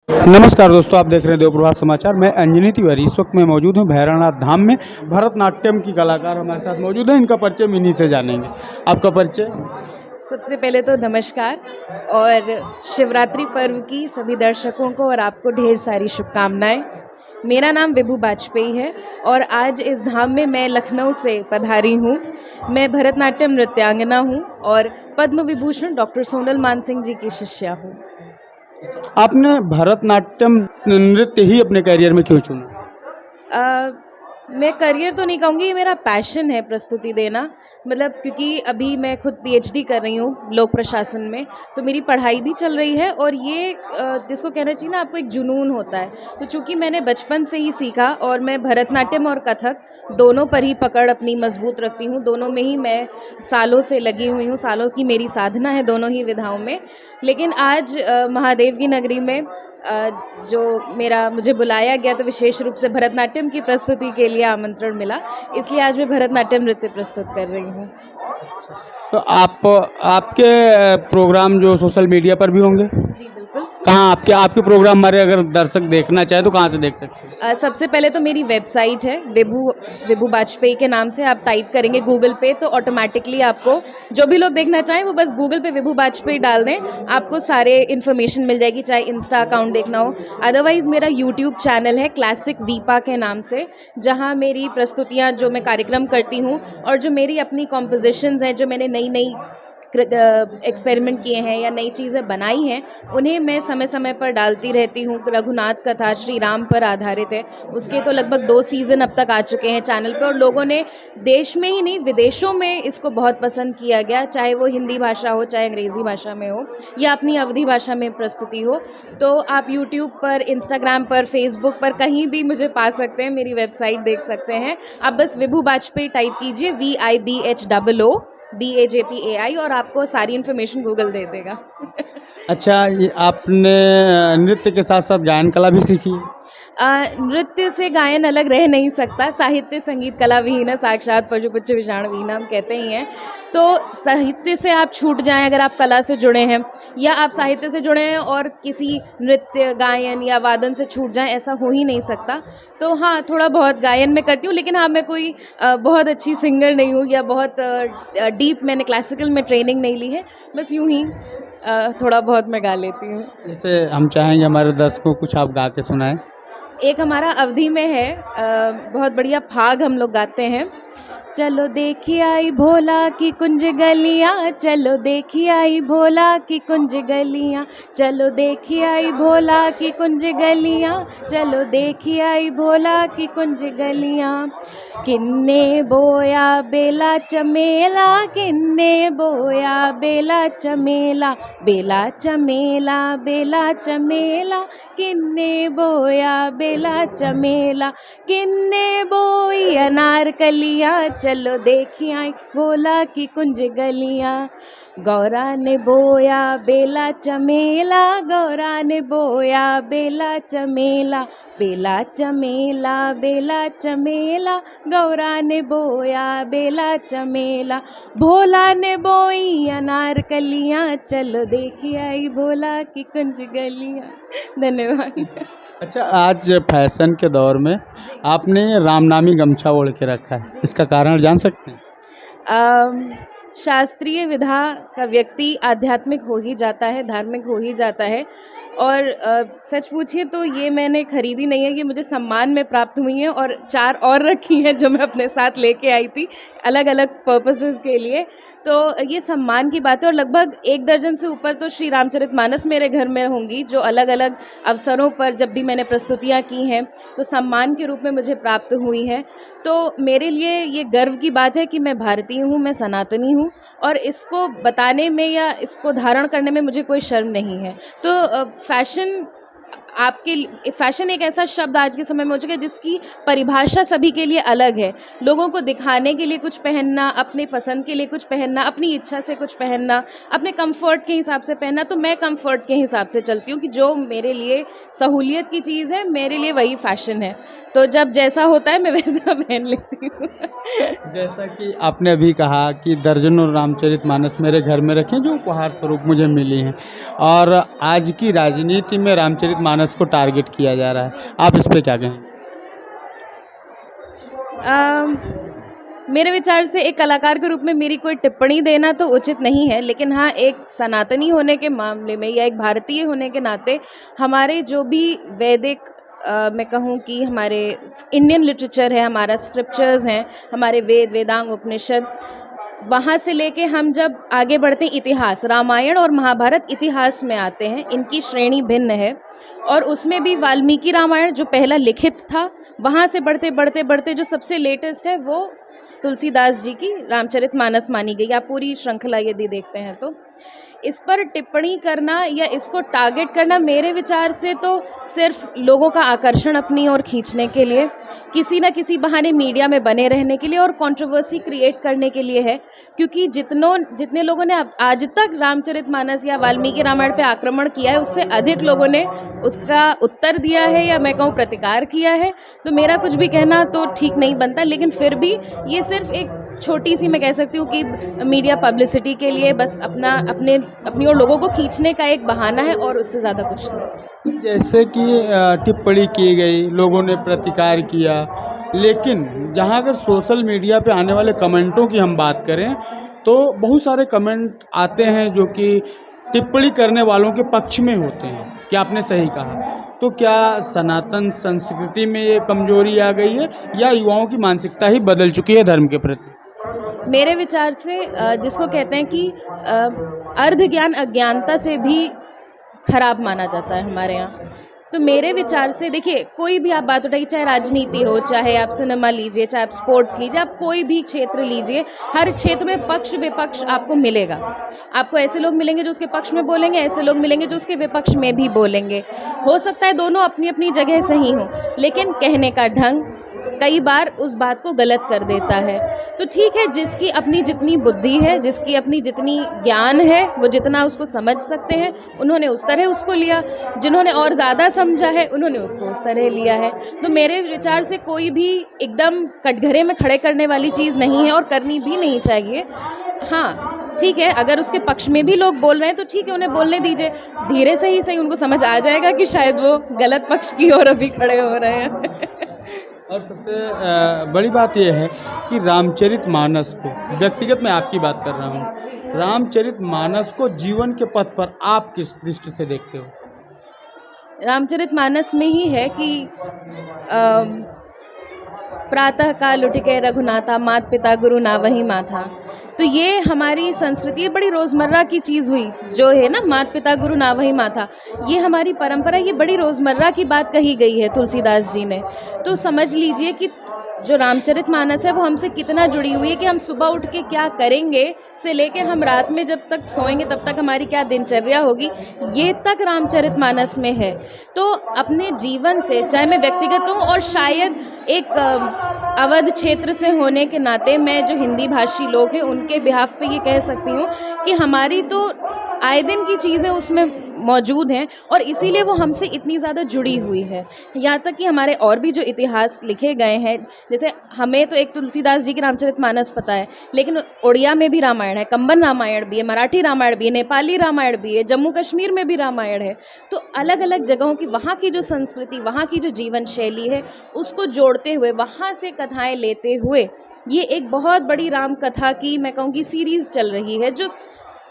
नमस्कार दोस्तों, आप देख रहे हैं देवप्रभात समाचार। मैं अंजनी तिवारी इस वक्त मैं मौजूद हूं भैरवनाथ धाम में। भरतनाट्यम की कलाकार हमारे साथ मौजूद हैं। इनका परिचय इन्हीं से जानेंगे। आपका परिचय? सबसे पहले तो नमस्कार और शिवरात्रि पर्व की सभी दर्शकों को और आपको ढेर सारी शुभकामनाएं। मेरा नाम विभू बाजपेयी है और आज इस धाम में मैं लखनऊ से पधारी हूँ। मैं भरतनाट्यम नृत्यांगना हूँ और पद्म विभूषण डॉक्टर सोनल मानसिंह जी की शिष्या हूँ। आपने भरतनाट्यम नृत्य ही अपने करियर में क्यों चुना? मैं करियर तो नहीं कहूँगी, ये मेरा पैशन है प्रस्तुति देना। मतलब क्योंकि अभी मैं खुद पीएचडी कर रही हूँ लोक प्रशासन में, तो मेरी पढ़ाई भी चल रही है और ये जिसको कहना चाहिए ना, आपको एक जुनून होता है। तो चूँकि मैंने बचपन से ही सीखा और मैं भरतनाट्यम और कथक दोनों पर ही पकड़ अपनी मजबूत रखती हूँ। दोनों में ही मैं सालों से लगी हुई हूँ, सालों की मेरी साधना है दोनों ही विधाओं में। लेकिन आज महादेव की नगरी में जो मुझे बुलाया गया, तो विशेष रूप से भरतनाट्यम की प्रस्तुति के लिए आमंत्रण मिला, इसलिए आज मैं भरतनाट्यम नृत्य प्रस्तुत कर रही हूँ। तो आपके प्रोग्राम जो सोशल मीडिया पर भी होंगे? जी बिल्कुल। कहाँ आपके प्रोग्राम हमारे अगर दर्शक देखना चाहे तो कहाँ से देख सकते हैं? सबसे पहले तो मेरी वेबसाइट है विभू बाजपेयी के नाम से। आप टाइप करेंगे गूगल पे तो ऑटोमेटिकली आपको जो भी लोग देखना चाहें वो बस गूगल पे विभू बाजपेयी डाल दें, आपको सारे इन्फॉर्मेशन मिल जाएगी, चाहे इंस्टा अकाउंट देखना हो। अदरवाइज़ मेरा यूट्यूब चैनल है क्लासिक वीपा के नाम से, जहाँ मेरी प्रस्तुतियाँ जो मैं कार्यक्रम करती हूँ और जो मेरी अपनी कॉम्पोजिशंस हैं, जो मैंने नई एक्सपेरिमेंट किए हैं या नई चीज़ें बनाई हैं, उन्हें मैं समय समय पर डालती रहती हूँ। रघुनाथ कथा श्री राम पर आधारित है, उसके तो लगभग 2 सीज़न अब तक आ चुके हैं चैनल पे और लोगों ने देश में ही नहीं विदेशों में इसको बहुत पसंद किया गया, चाहे वो हिंदी भाषा हो, चाहे अंग्रेज़ी भाषा में हो या अपनी अवधी भाषा में प्रस्तुति हो। तो आप यूट्यूब पर, इंस्टाग्राम पर, फेसबुक पर कहीं भी मुझे पा सकते हैं, मेरी वेबसाइट देख सकते हैं। आप बस विभू बाजपेयी टाइप कीजिए, VIBHOOBAJPAI, और आपको सारी इन्फॉर्मेशन गूगल दे देगा। अच्छा, ये आपने नृत्य के साथ साथ गायन कला भी सीखी है? नृत्य से गायन अलग रह नहीं सकता। साहित्य संगीत कला विहीन साक्षात पशुपुच्छ विषाण विहीन, हम कहते ही हैं। तो साहित्य से आप छूट जाएं अगर आप कला से जुड़े हैं, या आप साहित्य से जुड़े हैं और किसी नृत्य गायन या वादन से छूट जाएं, ऐसा हो ही नहीं सकता। तो हाँ, थोड़ा बहुत गायन में करती हूँ, लेकिन हाँ, मैं कोई बहुत अच्छी सिंगर नहीं हूँ या बहुत डीप मैंने क्लासिकल में ट्रेनिंग नहीं ली है। बस यूँ ही थोड़ा बहुत मैं गा लेती हूँ। जैसे हम चाहेंगे हमारे दर्शकों को कुछ आप गा के सुनाएं। एक हमारा अवधि में है, बहुत बढ़िया फाग हम लोग गाते हैं। चलो देखी आई भोला की कुंज गलियाँ, चलो देखी आई भोला की कुंज गलियाँ, चलो देखी आई भोला की कुंज गलियाँ, चलो देखी आई भोला की कुंज गलियाँ। किन्ने बोया बेला चमेला, किन्ने बोया बेला चमेला, बेला चमेला बेला चमेला, किन्ने बोया बेला चमेला, किन्ने बोई अनारकलियाँ, चलो देखी आई भोला की कुंज गलियाँ। गौरा ने बोया बेला चमेला, गौरा ने बोया बेला चमेला, बेला चमेला बेला चमेला, गौरा ने बोया बेला चमेला, भोला ने बोई अनारकलियाँ, चलो देखी आई भोला की कुंज गलियाँ। धन्यवाद। अच्छा, आज फैशन के दौर में आपने रामनामी गमछा ओढ़ के रखा है, इसका कारण जान सकते हैं? शास्त्रीय विधा का व्यक्ति आध्यात्मिक हो ही जाता है, धार्मिक हो ही जाता है। और सच पूछिए तो ये मैंने खरीदी नहीं है, ये मुझे सम्मान में प्राप्त हुई हैं और 4 और रखी हैं जो मैं अपने साथ लेके आई थी अलग अलग पर्पसेस के लिए। तो ये सम्मान की बात है और लगभग 1 दर्जन से ऊपर तो श्री रामचरितमानस मेरे घर में होंगी, जो अलग अलग अवसरों पर जब भी मैंने प्रस्तुतियाँ की हैं तो सम्मान के रूप में मुझे प्राप्त हुई हैं। तो मेरे लिए ये गर्व की बात है कि मैं भारतीय हूँ, मैं सनातनी हूँ और इसको बताने में या इसको धारण करने में मुझे कोई शर्म नहीं है। तो फैशन एक ऐसा शब्द आज के समय में हो चुका है जिसकी परिभाषा सभी के लिए अलग है। लोगों को दिखाने के लिए कुछ पहनना, अपने पसंद के लिए कुछ पहनना, अपनी इच्छा से कुछ पहनना, अपने कंफर्ट के हिसाब से पहनना। तो मैं कंफर्ट के हिसाब से चलती हूँ कि जो मेरे लिए सहूलियत की चीज़ है, मेरे लिए वही फैशन है। तो जब जैसा होता है मैं वैसा पहन लेती हूँ। जैसा कि आपने अभी कहा कि दर्जनों रामचरितमानस मेरे घर में रखे जो उपहार स्वरूप मुझे मिली हैं, और आज की राजनीति में रामचरितमानस मानस को टारगेट किया जा रहा है, आप इस पे क्या कहें? मेरे विचार से एक कलाकार के रूप में मेरी कोई टिप्पणी देना तो उचित नहीं है, लेकिन हाँ, एक सनातनी होने के मामले में या एक भारतीय होने के नाते हमारे जो भी वैदिक मैं कहूँ कि हमारे इंडियन लिटरेचर है, हमारा स्क्रिप्चर्स हैं, हमारे वेद, वेदांग, उपनिषद, वहाँ से लेके हम जब आगे बढ़ते हैं इतिहास, रामायण और महाभारत इतिहास में आते हैं, इनकी श्रेणी भिन्न है। और उसमें भी वाल्मीकि रामायण जो पहला लिखित था, वहाँ से बढ़ते बढ़ते बढ़ते जो सबसे लेटेस्ट है वो तुलसीदास जी की रामचरितमानस मानी गई। आप पूरी श्रृंखला यदि देखते हैं तो इस पर टिप्पणी करना या इसको टारगेट करना मेरे विचार से तो सिर्फ लोगों का आकर्षण अपनी ओर खींचने के लिए, किसी न किसी बहाने मीडिया में बने रहने के लिए और कंट्रोवर्सी क्रिएट करने के लिए है। क्योंकि जितने लोगों ने आज तक रामचरितमानस या वाल्मीकि रामायण पे आक्रमण किया है, उससे अधिक लोगों ने उसका उत्तर दिया है या मैं कहूँ प्रतिकार किया है। तो मेरा कुछ भी कहना तो ठीक नहीं बनता, लेकिन फिर भी ये सिर्फ एक छोटी सी मैं कह सकती हूँ कि मीडिया पब्लिसिटी के लिए बस अपनी और लोगों को खींचने का एक बहाना है और उससे ज़्यादा कुछ नहीं। जैसे कि टिप्पणी की गई, लोगों ने प्रतिकार किया, लेकिन जहां अगर सोशल मीडिया पे आने वाले कमेंटों की हम बात करें तो बहुत सारे कमेंट आते हैं जो कि टिप्पणी करने वालों के पक्ष में होते हैं कि आपने सही कहा। तो क्या सनातन संस्कृति में ये कमजोरी आ गई है या युवाओं की मानसिकता ही बदल चुकी है धर्म के प्रति? मेरे विचार से जिसको कहते हैं कि अर्ध ज्ञान अज्ञानता से भी खराब माना जाता है हमारे यहाँ। तो मेरे विचार से देखिए, कोई भी आप बात उठाइए, चाहे राजनीति हो, चाहे आप सिनेमा लीजिए, चाहे आप स्पोर्ट्स लीजिए, आप कोई भी क्षेत्र लीजिए, हर क्षेत्र में पक्ष विपक्ष आपको मिलेगा। आपको ऐसे लोग मिलेंगे जो उसके पक्ष में बोलेंगे, ऐसे लोग मिलेंगे जो उसके विपक्ष में भी बोलेंगे। हो सकता है दोनों अपनी अपनी जगह सही हो, लेकिन कहने का ढंग कई बार उस बात को गलत कर देता है। तो ठीक है, जिसकी अपनी जितनी बुद्धि है, जिसकी अपनी जितनी ज्ञान है, वो जितना उसको समझ सकते हैं, उन्होंने उस तरह उसको लिया। जिन्होंने और ज़्यादा समझा है, उन्होंने उसको उस तरह लिया है। तो मेरे विचार से कोई भी एकदम कटघरे में खड़े करने वाली चीज़ नहीं है और करनी भी नहीं चाहिए। हाँ ठीक है, अगर उसके पक्ष में भी लोग बोल रहे हैं तो ठीक है, उन्हें बोलने दीजिए। धीरे से ही सही उनको समझ आ जाएगा कि शायद वो गलत पक्ष की ओर अभी खड़े हो रहे हैं। और सबसे बड़ी बात यह है कि रामचरितमानस को, व्यक्तिगत मैं आपकी बात कर रहा हूँ, रामचरितमानस को जीवन के पथ पर आप किस दृष्टि से देखते हो? रामचरितमानस में ही है कि प्रातः काल उठ के रघुनाथा, मात पिता गुरु ना वही माथा। तो ये हमारी संस्कृति, ये बड़ी रोज़मर्रा की चीज़ हुई जो है ना, मात पिता गुरु ना वही माथा। ये हमारी परंपरा, ये बड़ी रोज़मर्रा की बात कही गई है तुलसीदास जी ने। तो समझ लीजिए कि जो रामचरितमानस है वो हमसे कितना जुड़ी हुई है कि हम सुबह उठ के क्या करेंगे से लेके हम रात में जब तक सोएंगे तब तक हमारी क्या दिनचर्या होगी, ये तक रामचरितमानस में है। तो अपने जीवन से, चाहे मैं व्यक्तिगत हूँ और शायद एक अवध क्षेत्र से होने के नाते मैं जो हिंदी भाषी लोग हैं उनके बिहाफ पे ये कह सकती हूँ कि हमारी तो आए दिन की चीज़ें उसमें मौजूद हैं और इसीलिए वो हमसे इतनी ज़्यादा जुड़ी हुई है। यहाँ तक कि हमारे और भी जो इतिहास लिखे गए हैं, जैसे हमें तो एक तुलसीदास जी की रामचरितमानस पता है, लेकिन उड़िया में भी रामायण है, कंबन रामायण भी है, मराठी रामायण भी है, नेपाली रामायण भी है, जम्मू कश्मीर में भी रामायण है। तो अलग अलग जगहों की वहाँ की जो संस्कृति, वहाँ की जो जीवन शैली है, उसको जोड़ते हुए, वहाँ से कथाएँ लेते हुए ये एक बहुत बड़ी राम कथा की मैं कहूँगी सीरीज़ चल रही है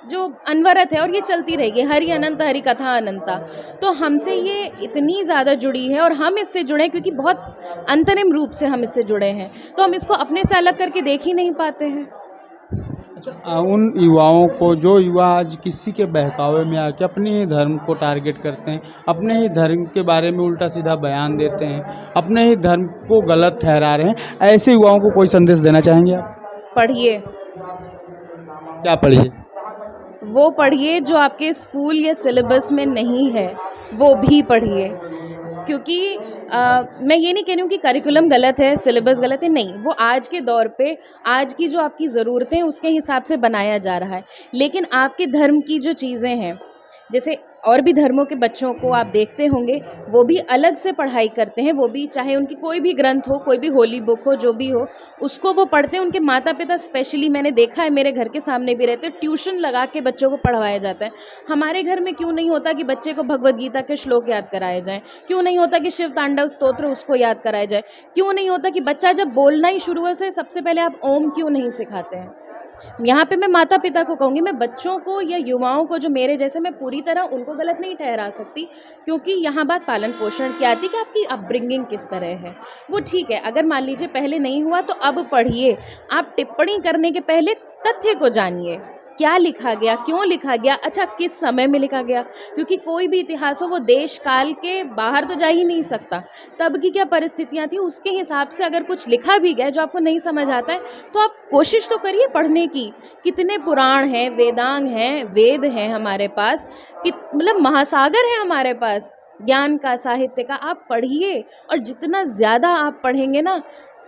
जो अनवरत है और ये चलती रहेगी। हरि अनंत, हरि कथा अनंता। तो हमसे ये इतनी ज़्यादा जुड़ी है और हम इससे जुड़े क्योंकि बहुत अंतरिम रूप से हम इससे जुड़े हैं, तो हम इसको अपने से अलग करके देख ही नहीं पाते हैं। अच्छा, उन युवाओं को, जो युवा आज किसी के बहकावे में आके अपने ही धर्म को टारगेट करते हैं, अपने ही धर्म के बारे में उल्टा सीधा बयान देते हैं, अपने ही धर्म को गलत ठहरा रहे हैं, ऐसे युवाओं को कोई संदेश देना चाहेंगे आप? पढ़िए। क्या पढ़िए? वो पढ़िए जो आपके स्कूल या सिलेबस में नहीं है, वो भी पढ़िए। क्योंकि मैं ये नहीं कह रही हूँ कि करिकुलम गलत है, सिलेबस गलत है, नहीं, वो आज के दौर पे, आज की जो आपकी ज़रूरतें हैं उसके हिसाब से बनाया जा रहा है। लेकिन आपके धर्म की जो चीज़ें हैं, जैसे और भी धर्मों के बच्चों को आप देखते होंगे, वो भी अलग से पढ़ाई करते हैं, वो भी चाहे उनकी कोई भी ग्रंथ हो, कोई भी होली बुक हो, जो भी हो, उसको वो पढ़ते हैं। उनके माता पिता स्पेशली, मैंने देखा है, मेरे घर के सामने भी रहते, ट्यूशन लगा के बच्चों को पढ़वाया जाता है। हमारे घर में क्यों नहीं होता कि बच्चे को भगवद गीता के श्लोक याद कराए जाएँ? क्यों नहीं होता कि शिव तांडव स्तोत्र उसको याद कराया जाए? क्यों नहीं होता कि बच्चा जब बोलना ही शुरू से सबसे पहले आप ओम क्यों नहीं सिखाते हैं? यहाँ पे मैं माता पिता को कहूँगी, मैं बच्चों को या युवाओं को जो मेरे जैसे, मैं पूरी तरह उनको गलत नहीं ठहरा सकती, क्योंकि यहाँ बात पालन पोषण की आती कि आपकी अपब्रिंगिंग किस तरह है। वो ठीक है, अगर मान लीजिए पहले नहीं हुआ तो अब पढ़िए। आप टिप्पणी करने के पहले तथ्य को जानिए, क्या लिखा गया, क्यों लिखा गया, अच्छा किस समय में लिखा गया, क्योंकि कोई भी इतिहास हो वो देश काल के बाहर तो जा ही नहीं सकता। तब की क्या परिस्थितियाँ थी, उसके हिसाब से अगर कुछ लिखा भी गया जो आपको नहीं समझ आता है, तो आप कोशिश तो करिए पढ़ने की। कितने पुराण हैं, वेदांग हैं, वेद हैं हमारे पास, मतलब महासागर है हमारे पास ज्ञान का, साहित्य का। आप पढ़िए, और जितना ज़्यादा आप पढ़ेंगे ना,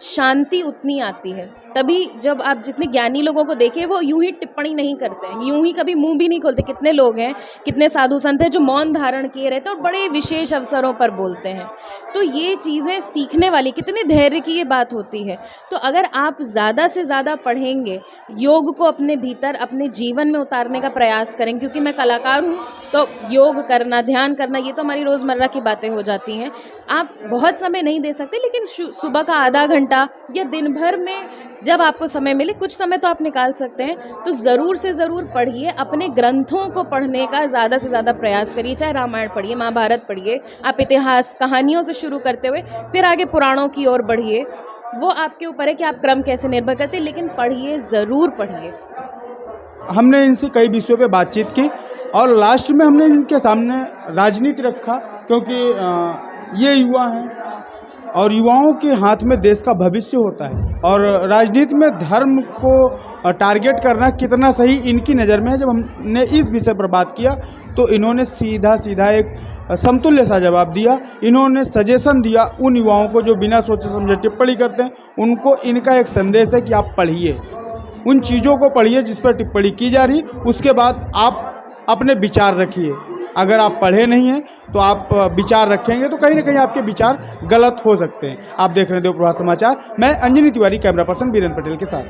शांति उतनी आती है। तभी जब आप जितने ज्ञानी लोगों को देखें, वो यूं ही टिप्पणी नहीं करते हैं, यूं ही कभी मुंह भी नहीं खोलते। कितने लोग हैं, कितने साधु संत हैं जो मौन धारण किए रहते हैं और बड़े विशेष अवसरों पर बोलते हैं। तो ये चीज़ें सीखने वाली, कितने धैर्य की ये बात होती है। तो अगर आप ज़्यादा से ज़्यादा पढ़ेंगे, योग को अपने भीतर, अपने जीवन में उतारने का प्रयास करेंगे, क्योंकि मैं कलाकार हूँ, तो योग करना, ध्यान करना, ये तो हमारी रोज़मर्रा की बातें हो जाती हैं। आप बहुत समय नहीं दे सकते, लेकिन सुबह का आधा घंटा या दिन भर में जब आपको समय मिले, कुछ समय तो आप निकाल सकते हैं। तो ज़रूर से ज़रूर पढ़िए, अपने ग्रंथों को पढ़ने का ज़्यादा से ज़्यादा प्रयास करिए। चाहे रामायण पढ़िए, महाभारत पढ़िए, आप इतिहास कहानियों से शुरू करते हुए फिर आगे पुराणों की ओर बढ़िए। वो आपके ऊपर है कि आप क्रम कैसे निर्भर करते हैं, लेकिन पढ़िए, ज़रूर पढ़िए। हमने इनसे कई विषयों पे बातचीत की, और लास्ट में हमने इनके सामने राजनीति रखा, क्योंकि ये युवा हैं और युवाओं के हाथ में देश का भविष्य होता है, और राजनीति में धर्म को टारगेट करना कितना सही इनकी नज़र में है। जब हमने इस विषय पर बात किया तो इन्होंने सीधा सीधा एक समतुल्य सा जवाब दिया। इन्होंने सजेशन दिया उन युवाओं को जो बिना सोचे समझे टिप्पणी करते हैं, उनको इनका एक संदेश है कि आप पढ़िए, उन चीज़ों को पढ़िए जिस पर टिप्पणी की जा रही, उसके बाद आप अपने विचार रखिए। अगर आप पढ़े नहीं हैं तो आप विचार रखेंगे तो कहीं ना कहीं आपके विचार गलत हो सकते हैं। आप देख रहे हैं देव प्रभात समाचार, मैं अंजनी तिवारी, कैमरा पर्सन वीरेंद्र पटेल के साथ।